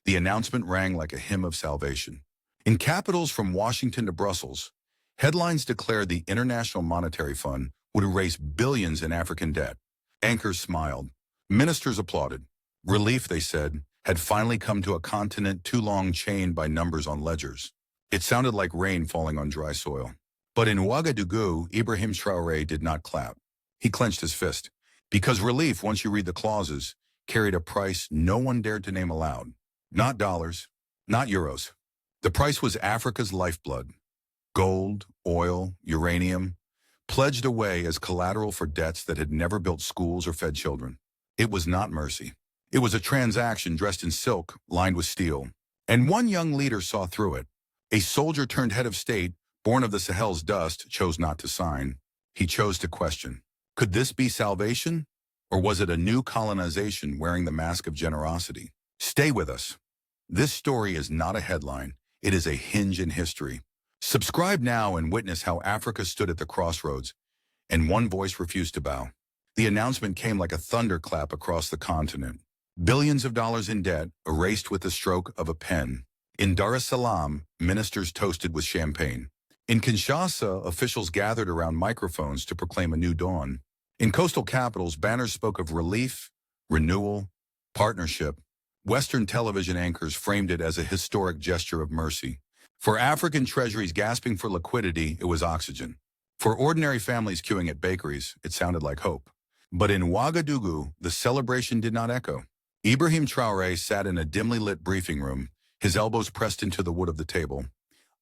The announcement rang like a hymn of salvation. In capitals from Washington to Brussels, headlines declared the International Monetary Fund would erase billions in African debt. Anchors smiled. Ministers applauded. Relief, they said, had finally come to a continent too long chained by numbers on ledgers. It sounded like rain falling on dry soil. But in Ouagadougou, Ibrahim Traoré did not clap. He clenched his fist. Because relief, once you read the clauses, carried a price no one dared to name aloud. Not dollars, not euros. The price was Africa's lifeblood. Gold, oil, uranium, pledged away as collateral for debts that had never built schools or fed children. It was not mercy. It was a transaction dressed in silk, lined with steel. And one young leader saw through it. A soldier turned head of state, born of the Sahel's dust, chose not to sign. He chose to question. Could this be salvation? Or was it a new colonization wearing the mask of generosity? Stay with us. This story is not a headline. It is a hinge in history. Subscribe now and witness how Africa stood at the crossroads, and one voice refused to bow. The announcement came like a thunderclap across the continent. Billions of dollars in debt erased with the stroke of a pen. In Dar es Salaam, ministers toasted with champagne. In Kinshasa, officials gathered around microphones to proclaim a new dawn. In coastal capitals, banners spoke of relief, renewal, partnership. Western television anchors framed it as a historic gesture of mercy. For African treasuries gasping for liquidity, it was oxygen. For ordinary families queuing at bakeries, it sounded like hope. But in Ouagadougou, the celebration did not echo. Ibrahim Traoré sat in a dimly lit briefing room, his elbows pressed into the wood of the table,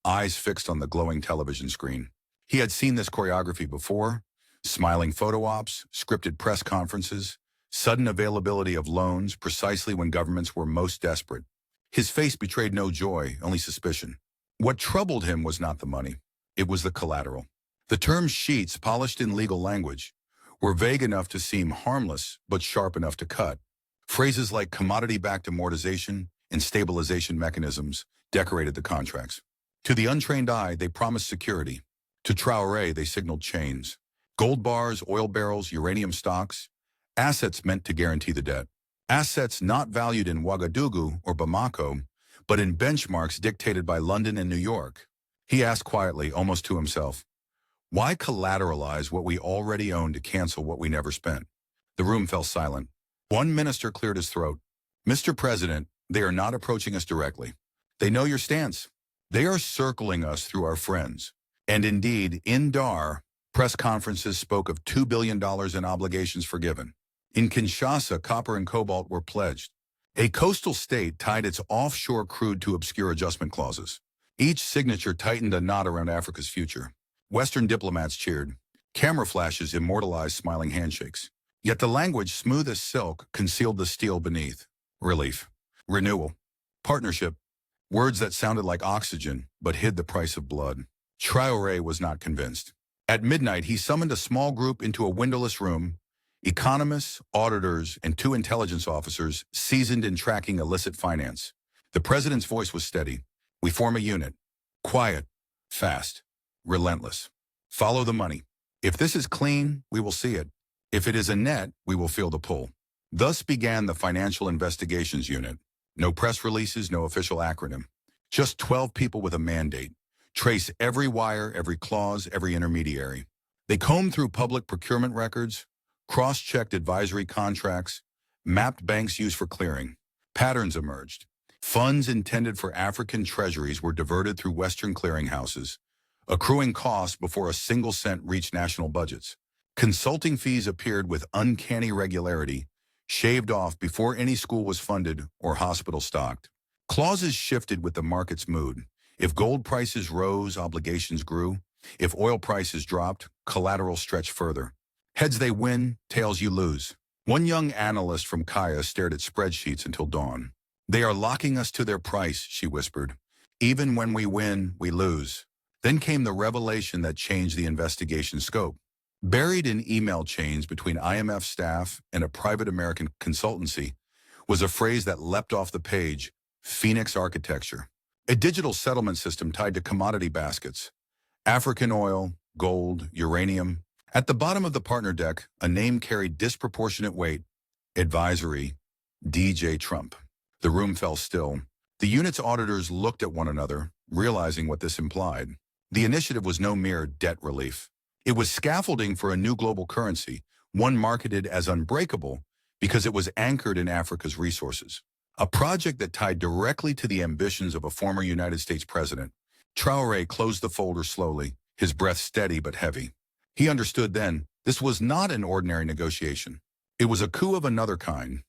eyes fixed on the glowing television screen. He had seen this choreography before: smiling photo ops, scripted press conferences, sudden availability of loans precisely when governments were most desperate. His face betrayed no joy, only suspicion. What troubled him was not the money. It was the collateral. The term sheets, polished in legal language, were vague enough to seem harmless, but sharp enough to cut. Phrases like commodity-backed amortization and stabilization mechanisms decorated the contracts. To the untrained eye, they promised security. To Traoré, they signaled chains. Gold bars, oil barrels, uranium stocks, assets meant to guarantee the debt. Assets not valued in Ouagadougou or Bamako, but in benchmarks dictated by London and New York. He asked quietly, almost to himself, why collateralize what we already own to cancel what we never spent? The room fell silent. One minister cleared his throat. Mr. President, they are not approaching us directly. They know your stance. They are circling us through our friends. And indeed, in Dar, press conferences spoke of $2 billion in obligations forgiven. In Kinshasa, copper and cobalt were pledged. A coastal state tied its offshore crude to obscure adjustment clauses. Each signature tightened a knot around Africa's future. Western diplomats cheered. Camera flashes immortalized smiling handshakes. Yet the language, smooth as silk, concealed the steel beneath. Relief, renewal, partnership, words that sounded like oxygen but hid the price of blood. Traoré was not convinced. At midnight, he summoned a small group into a windowless room, economists, auditors, and 2 intelligence officers seasoned in tracking illicit finance. The president's voice was steady. We form a unit. Quiet, fast, relentless. Follow the money. If this is clean, we will see it. If it is a net, we will feel the pull. Thus began the Financial Investigations Unit. No press releases, no official acronym. Just 12 people with a mandate. Trace every wire, every clause, every intermediary. They combed through public procurement records, cross-checked advisory contracts, mapped banks used for clearing. Patterns emerged. Funds intended for African treasuries were diverted through Western clearinghouses, accruing costs before a single cent reached national budgets. Consulting fees appeared with uncanny regularity, shaved off before any school was funded or hospital stocked. Clauses shifted with the market's mood. If gold prices rose, obligations grew. If oil prices dropped, collateral stretched further. Heads they win, tails you lose. One young analyst from Kaya stared at spreadsheets until dawn. They are locking us to their price, she whispered. Even when we win, we lose. Then came the revelation that changed the investigation scope. Buried in email chains between IMF staff and a private American consultancy was a phrase that leapt off the page: Phoenix architecture. A digital settlement system tied to commodity baskets. African oil, gold, uranium. At the bottom of the partner deck, a name carried disproportionate weight: advisory, DJ Trump. The room fell still. The unit's auditors looked at one another, realizing what this implied. The initiative was no mere debt relief. It was scaffolding for a new global currency, one marketed as unbreakable because it was anchored in Africa's resources. A project that tied directly to the ambitions of a former United States president. Traore closed the folder slowly, his breath steady but heavy. He understood then, this was not an ordinary negotiation. It was a coup of another kind.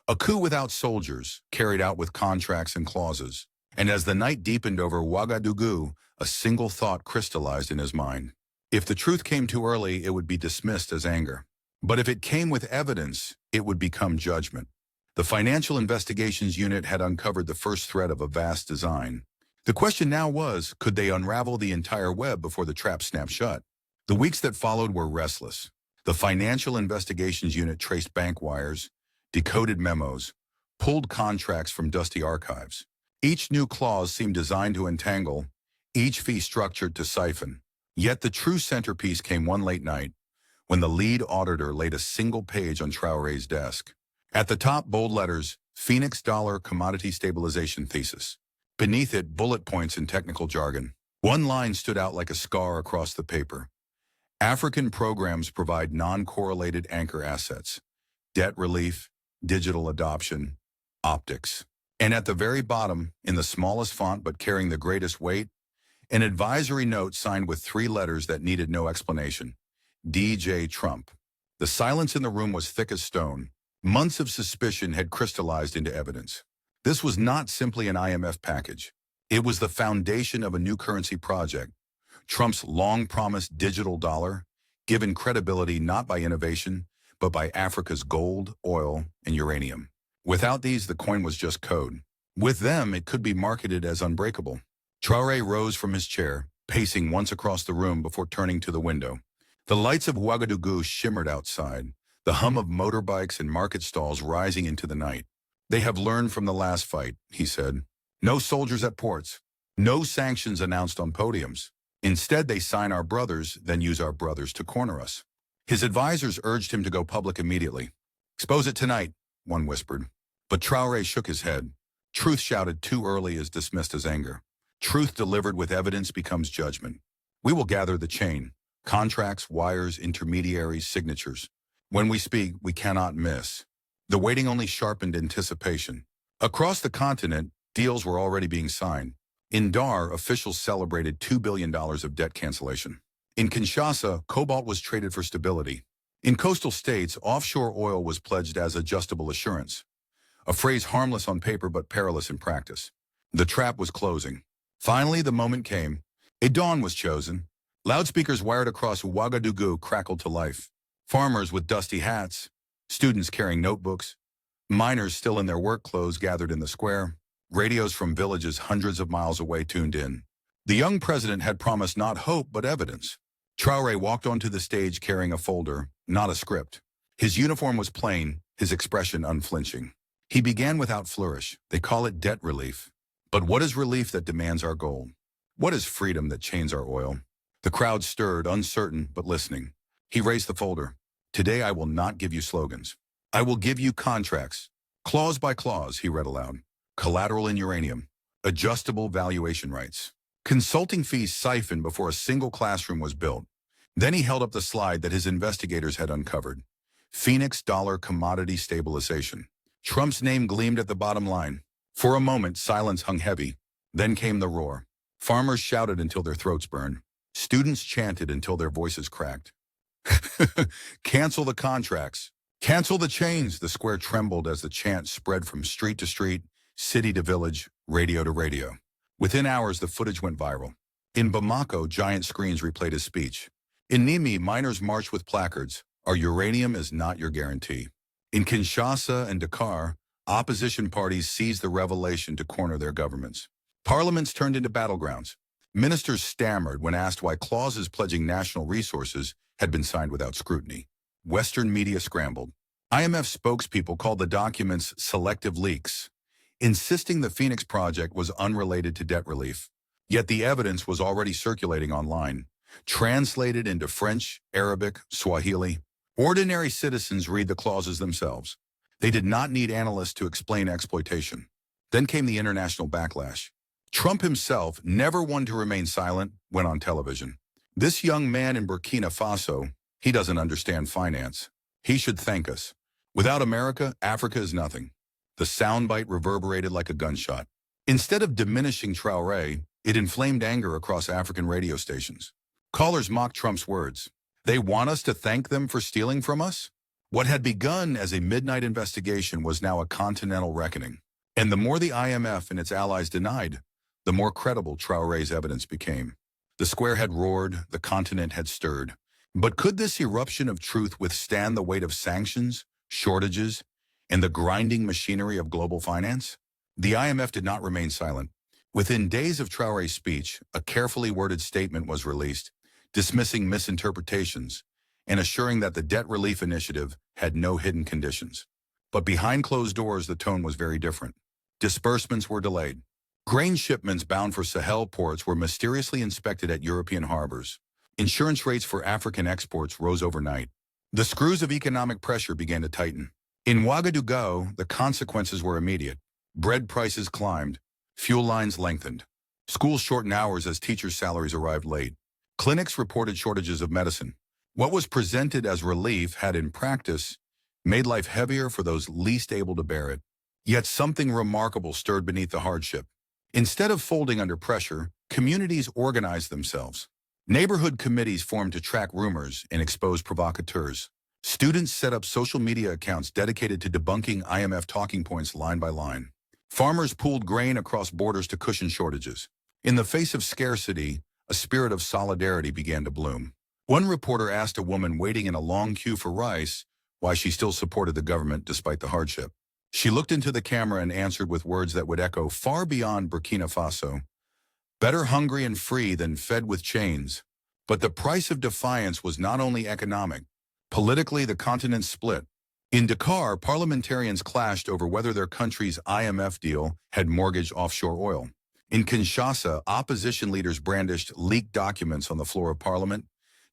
A coup without soldiers, carried out with contracts and clauses. And as the night deepened over Ouagadougou, a single thought crystallized in his mind. If the truth came too early, it would be dismissed as anger. But if it came with evidence, it would become judgment. The Financial Investigations Unit had uncovered the first thread of a vast design. The question now was, could they unravel the entire web before the trap snapped shut? The weeks that followed were restless. The Financial Investigations Unit traced bank wires, decoded memos, pulled contracts from dusty archives. Each new clause seemed designed to entangle, each fee structured to siphon. Yet the true centerpiece came one late night, when the lead auditor laid a single page on Traore's desk. At the top, bold letters, Phoenix Dollar Commodity Stabilization Thesis. Beneath it, bullet points in technical jargon. One line stood out like a scar across the paper. African programs provide non-correlated anchor assets, debt relief, digital adoption, optics. And at the very bottom, in the smallest font but carrying the greatest weight, an advisory note signed with 3 letters that needed no explanation. DJ Trump. The silence in the room was thick as stone. Months of suspicion had crystallized into evidence. This was not simply an IMF package. It was the foundation of a new currency project. Trump's long-promised digital dollar, given credibility not by innovation, but by Africa's gold, oil, and uranium. Without these, the coin was just code. With them, it could be marketed as unbreakable. Traore rose from his chair, pacing once across the room before turning to the window. The lights of Ouagadougou shimmered outside, the hum of motorbikes and market stalls rising into the night. They have learned from the last fight, he said. No soldiers at ports. No sanctions announced on podiums. Instead, they sign our brothers, then use our brothers to corner us. His advisors urged him to go public immediately. Expose it tonight, one whispered. But Traore shook his head. Truth shouted too early is dismissed as anger. Truth delivered with evidence becomes judgment. We will gather the chain. Contracts, wires, intermediaries, signatures. When we speak, we cannot miss. The waiting only sharpened anticipation. Across the continent, deals were already being signed. In Dar, officials celebrated $2 billion of debt cancellation. In Kinshasa, cobalt was traded for stability. In coastal states, offshore oil was pledged as adjustable assurance. A phrase harmless on paper but perilous in practice. The trap was closing. Finally, the moment came. A dawn was chosen. Loudspeakers wired across Ouagadougou crackled to life. Farmers with dusty hats, students carrying notebooks, miners still in their work clothes gathered in the square, radios from villages hundreds of miles away tuned in. The young president had promised not hope but evidence. Traore walked onto the stage carrying a folder, not a script. His uniform was plain, his expression unflinching. He began without flourish. They call it debt relief. But what is relief that demands our gold? What is freedom that chains our oil? The crowd stirred, uncertain but listening. He raised the folder. Today I will not give you slogans. I will give you contracts. Clause by clause, he read aloud. Collateral in uranium. Adjustable valuation rights. Consulting fees siphoned before a single classroom was built. Then he held up the slide that his investigators had uncovered. Phoenix Dollar Commodity Stabilization. Trump's name gleamed at the bottom line. For a moment, silence hung heavy. Then came the roar. Farmers shouted until their throats burned. Students chanted until their voices cracked. Cancel the contracts. Cancel the chains. The square trembled as the chant spread from street to street, city to village, radio to radio. Within hours, the footage went viral. In Bamako, giant screens replayed his speech. In Niamey, miners marched with placards. Our uranium is not your guarantee. In Kinshasa and Dakar, opposition parties seized the revelation to corner their governments. Parliaments turned into battlegrounds. Ministers stammered when asked why clauses pledging national resources had been signed without scrutiny. Western media scrambled. IMF spokespeople called the documents selective leaks, insisting the Phoenix Project was unrelated to debt relief. Yet the evidence was already circulating online, translated into French, Arabic, Swahili. Ordinary citizens read the clauses themselves. They did not need analysts to explain exploitation. Then came the international backlash. Trump himself, never one to remain silent, went on television. This young man in Burkina Faso, he doesn't understand finance. He should thank us. Without America, Africa is nothing. The soundbite reverberated like a gunshot. Instead of diminishing Traore, it inflamed anger across African radio stations. Callers mocked Trump's words. They want us to thank them for stealing from us? What had begun as a midnight investigation was now a continental reckoning. And the more the IMF and its allies denied, the more credible Traore's evidence became. The square had roared, the continent had stirred. But could this eruption of truth withstand the weight of sanctions, shortages, and the grinding machinery of global finance? The IMF did not remain silent. Within days of Traore's speech, a carefully worded statement was released, dismissing misinterpretations and assuring that the debt relief initiative had no hidden conditions. But behind closed doors, the tone was very different. Disbursements were delayed. Grain shipments bound for Sahel ports were mysteriously inspected at European harbors. Insurance rates for African exports rose overnight. The screws of economic pressure began to tighten. In Ouagadougou, the consequences were immediate. Bread prices climbed. Fuel lines lengthened. Schools shortened hours as teachers' salaries arrived late. Clinics reported shortages of medicine. What was presented as relief had, in practice, made life heavier for those least able to bear it. Yet something remarkable stirred beneath the hardship. Instead of folding under pressure, communities organized themselves. Neighborhood committees formed to track rumors and expose provocateurs. Students set up social media accounts dedicated to debunking IMF talking points line by line. Farmers pooled grain across borders to cushion shortages. In the face of scarcity, a spirit of solidarity began to bloom. One reporter asked a woman waiting in a long queue for rice why she still supported the government despite the hardship. She looked into the camera and answered with words that would echo far beyond Burkina Faso. Better hungry and free than fed with chains. But the price of defiance was not only economic. Politically, the continent split. In Dakar, parliamentarians clashed over whether their country's IMF deal had mortgaged offshore oil. In Kinshasa, opposition leaders brandished leaked documents on the floor of parliament,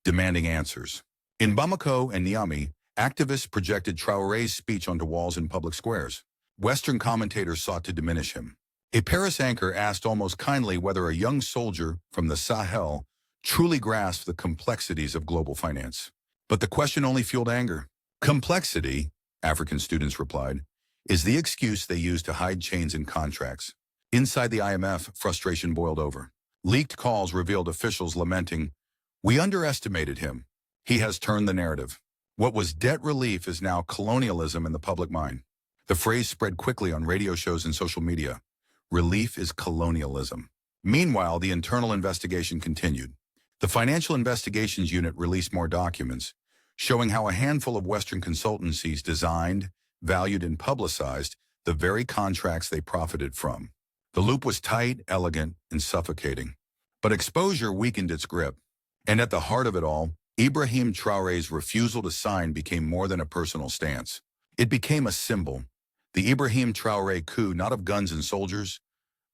demanding answers. In Bamako and Niamey, activists projected Traore's speech onto walls in public squares. Western commentators sought to diminish him. A Paris anchor asked almost kindly whether a young soldier from the Sahel truly grasped the complexities of global finance. But the question only fueled anger. Complexity, African students replied, is the excuse they use to hide change in contracts. Inside the IMF, frustration boiled over. Leaked calls revealed officials lamenting, "We underestimated him. He has turned the narrative." What was debt relief is now colonialism in the public mind. The phrase spread quickly on radio shows and social media. Relief is colonialism. Meanwhile, the internal investigation continued. The Financial Investigations Unit released more documents, showing how a handful of Western consultancies designed, valued, and publicized the very contracts they profited from. The loop was tight, elegant, and suffocating. But exposure weakened its grip. And at the heart of it all, Ibrahim Traoré's refusal to sign became more than a personal stance. It became a symbol. The Ibrahim Traoré coup, not of guns and soldiers,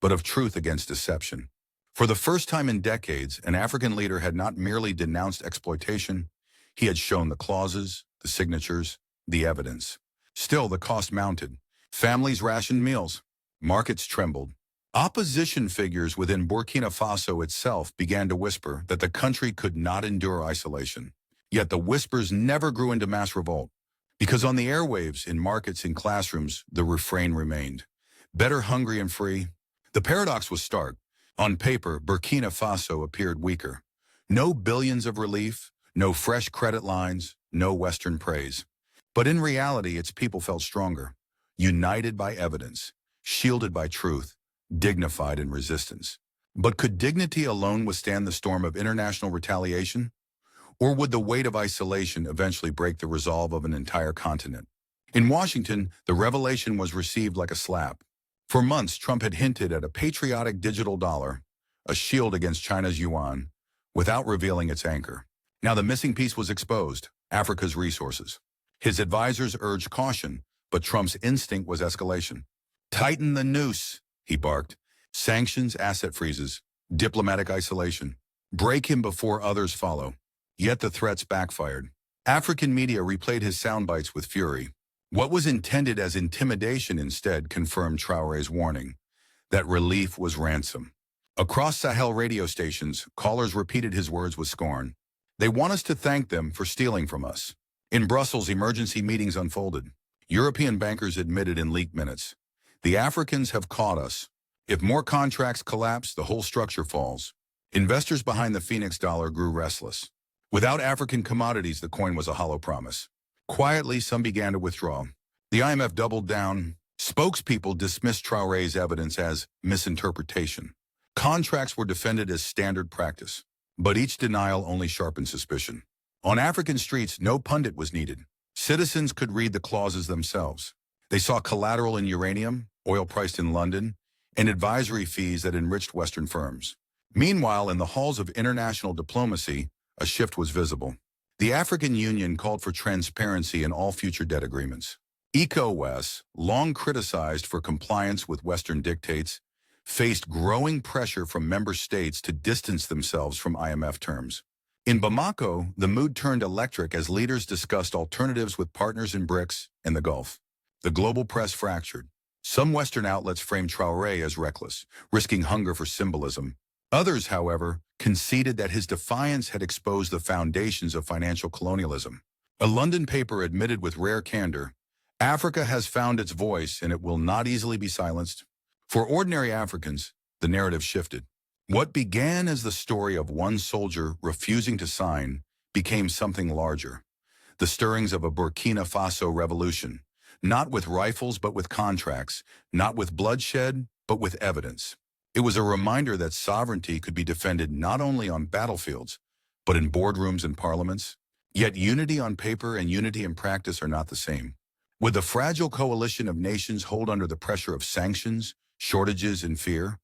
but of truth against deception. For the first time in decades, an African leader had not merely denounced exploitation, he had shown the clauses, the signatures, the evidence. Still, the cost mounted. Families rationed meals. Markets trembled. Opposition figures within Burkina Faso itself began to whisper that the country could not endure isolation. Yet the whispers never grew into mass revolt. Because on the airwaves, in markets, in classrooms, the refrain remained. Better hungry and free. The paradox was stark. On paper, Burkina Faso appeared weaker. No billions of relief, no fresh credit lines, no Western praise. But in reality, its people felt stronger, united by evidence, shielded by truth, dignified in resistance. But could dignity alone withstand the storm of international retaliation? Or would the weight of isolation eventually break the resolve of an entire continent? In Washington, the revelation was received like a slap. For months, Trump had hinted at a patriotic digital dollar, a shield against China's yuan, without revealing its anchor. Now the missing piece was exposed, Africa's resources. His advisors urged caution, but Trump's instinct was escalation. "Tighten the noose," he barked. "Sanctions, asset freezes, diplomatic isolation. Break him before others follow." Yet the threats backfired. African media replayed his soundbites with fury. What was intended as intimidation instead confirmed Traoré's warning that relief was ransom. Across Sahel radio stations, callers repeated his words with scorn. They want us to thank them for stealing from us. In Brussels, emergency meetings unfolded. European bankers admitted in leaked minutes, the Africans have caught us. If more contracts collapse, the whole structure falls. Investors behind the Phoenix dollar grew restless. Without African commodities, the coin was a hollow promise. Quietly, some began to withdraw. The IMF doubled down. Spokespeople dismissed Traoré's evidence as misinterpretation. Contracts were defended as standard practice, but each denial only sharpened suspicion. On African streets, no pundit was needed. Citizens could read the clauses themselves. They saw collateral in uranium, oil priced in London, and advisory fees that enriched Western firms. Meanwhile, in the halls of international diplomacy, a shift was visible. The African Union called for transparency in all future debt agreements. ECOWAS, long criticized for compliance with Western dictates, faced growing pressure from member states to distance themselves from IMF terms. In Bamako, the mood turned electric as leaders discussed alternatives with partners in BRICS and the Gulf. The global press fractured. Some Western outlets framed Traoré as reckless, risking hunger for symbolism. Others, however, conceded that his defiance had exposed the foundations of financial colonialism. A London paper admitted with rare candor, Africa has found its voice and it will not easily be silenced. For ordinary Africans, the narrative shifted. What began as the story of one soldier refusing to sign became something larger. The stirrings of a Burkina Faso revolution, not with rifles but with contracts, not with bloodshed but with evidence. It was a reminder that sovereignty could be defended not only on battlefields, but in boardrooms and parliaments. Yet unity on paper and unity in practice are not the same. Would the fragile coalition of nations hold under the pressure of sanctions, shortages, and fear?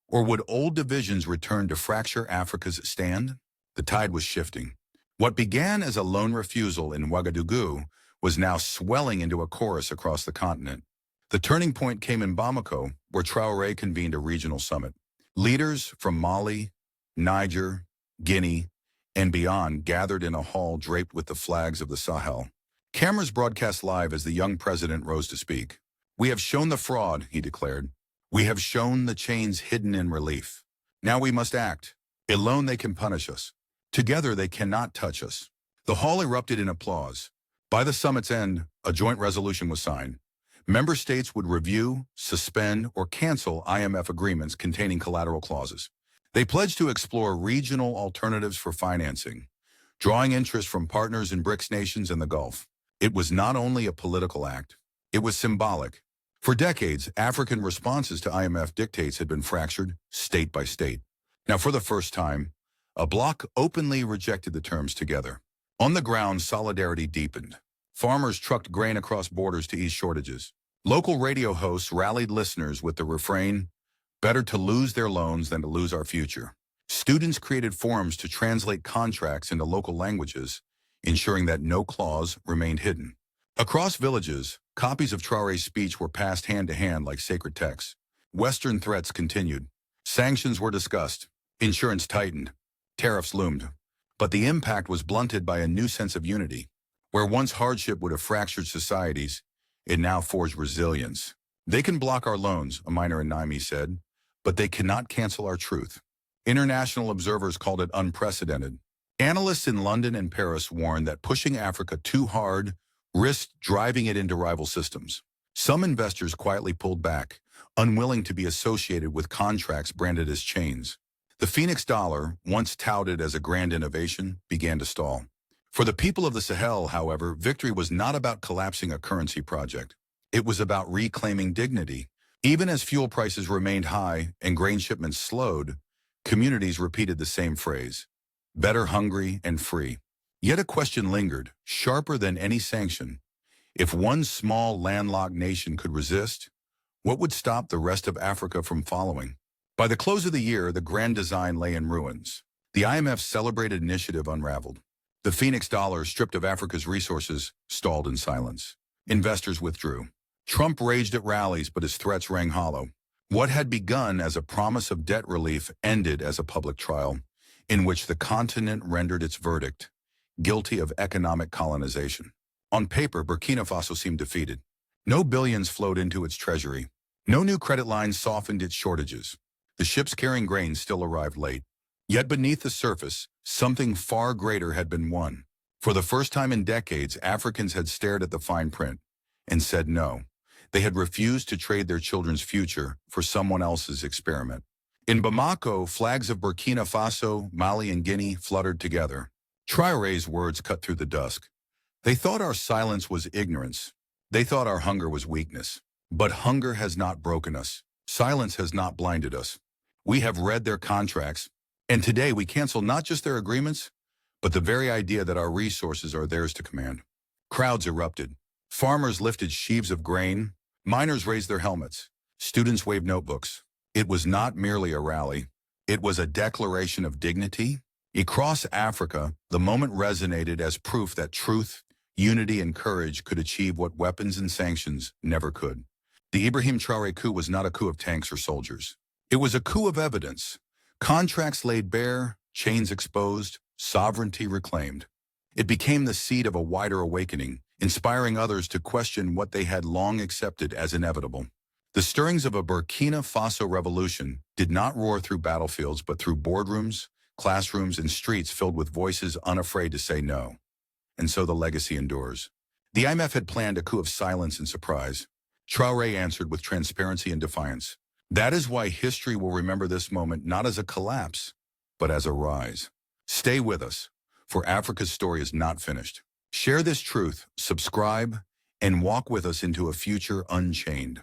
Or would old divisions return to fracture Africa's stand? The tide was shifting. What began as a lone refusal in Ouagadougou was now swelling into a chorus across the continent. The turning point came in Bamako, where Traoré convened a regional summit. Leaders from Mali, Niger, Guinea, and beyond gathered in a hall draped with the flags of the Sahel. Cameras broadcast live as the young president rose to speak. "We have shown the fraud," he declared. "We have shown the chains hidden in relief. Now we must act. Alone they can punish us. Together they cannot touch us." The hall erupted in applause. By the summit's end, a joint resolution was signed. Member states would review, suspend, or cancel IMF agreements containing collateral clauses. They pledged to explore regional alternatives for financing, drawing interest from partners in BRICS nations and the Gulf. It was not only a political act, it was symbolic. For decades, African responses to IMF dictates had been fractured state by state. Now, for the first time, a bloc openly rejected the terms together. On the ground, solidarity deepened. Farmers trucked grain across borders to ease shortages. Local radio hosts rallied listeners with the refrain, "Better to lose their loans than to lose our future." Students created forums to translate contracts into local languages, ensuring that no clause remained hidden. Across villages, copies of Traoré's speech were passed hand to hand like sacred texts. Western threats continued. Sanctions were discussed. Insurance tightened. Tariffs loomed. But the impact was blunted by a new sense of unity. Where once hardship would have fractured societies, it now forged resilience. "They can block our loans," a miner in Niamey said, "but they cannot cancel our truth." International observers called it unprecedented. Analysts in London and Paris warned that pushing Africa too hard risked driving it into rival systems. Some investors quietly pulled back, unwilling to be associated with contracts branded as chains. The Phoenix dollar, once touted as a grand innovation, began to stall. For the people of the Sahel, however, victory was not about collapsing a currency project. It was about reclaiming dignity. Even as fuel prices remained high and grain shipments slowed, communities repeated the same phrase, "Better hungry and free." Yet a question lingered, sharper than any sanction. If one small landlocked nation could resist, what would stop the rest of Africa from following? By the close of the year, the grand design lay in ruins. The IMF's celebrated initiative unraveled. The Phoenix dollar, stripped of Africa's resources, stalled in silence. Investors withdrew. Trump raged at rallies, but his threats rang hollow. What had begun as a promise of debt relief ended as a public trial, in which the continent rendered its verdict, guilty of economic colonization. On paper, Burkina Faso seemed defeated. No billions flowed into its treasury. No new credit lines softened its shortages. The ships carrying grain still arrived late. Yet beneath the surface, something far greater had been won. For the first time in decades, Africans had stared at the fine print and said no. They had refused to trade their children's future for someone else's experiment. In Bamako, flags of Burkina Faso, Mali, and Guinea fluttered together. Traoré's words cut through the dusk. They thought our silence was ignorance. They thought our hunger was weakness. But hunger has not broken us. Silence has not blinded us. We have read their contracts, and today we cancel not just their agreements, but the very idea that our resources are theirs to command. Crowds erupted. Farmers lifted sheaves of grain. Miners raised their helmets. Students waved notebooks. It was not merely a rally. It was a declaration of dignity. Across Africa, the moment resonated as proof that truth, unity, and courage could achieve what weapons and sanctions never could. The Ibrahim Traoré coup was not a coup of tanks or soldiers. It was a coup of evidence. Contracts laid bare, chains exposed, sovereignty reclaimed. It became the seed of a wider awakening, inspiring others to question what they had long accepted as inevitable. The stirrings of a Burkina Faso revolution did not roar through battlefields but through boardrooms, classrooms, and streets filled with voices unafraid to say no. And so the legacy endures. The IMF had planned a coup of silence and surprise. Traoré answered with transparency and defiance. That is why history will remember this moment not as a collapse, but as a rise. Stay with us, for Africa's story is not finished. Share this truth, subscribe, and walk with us into a future unchained.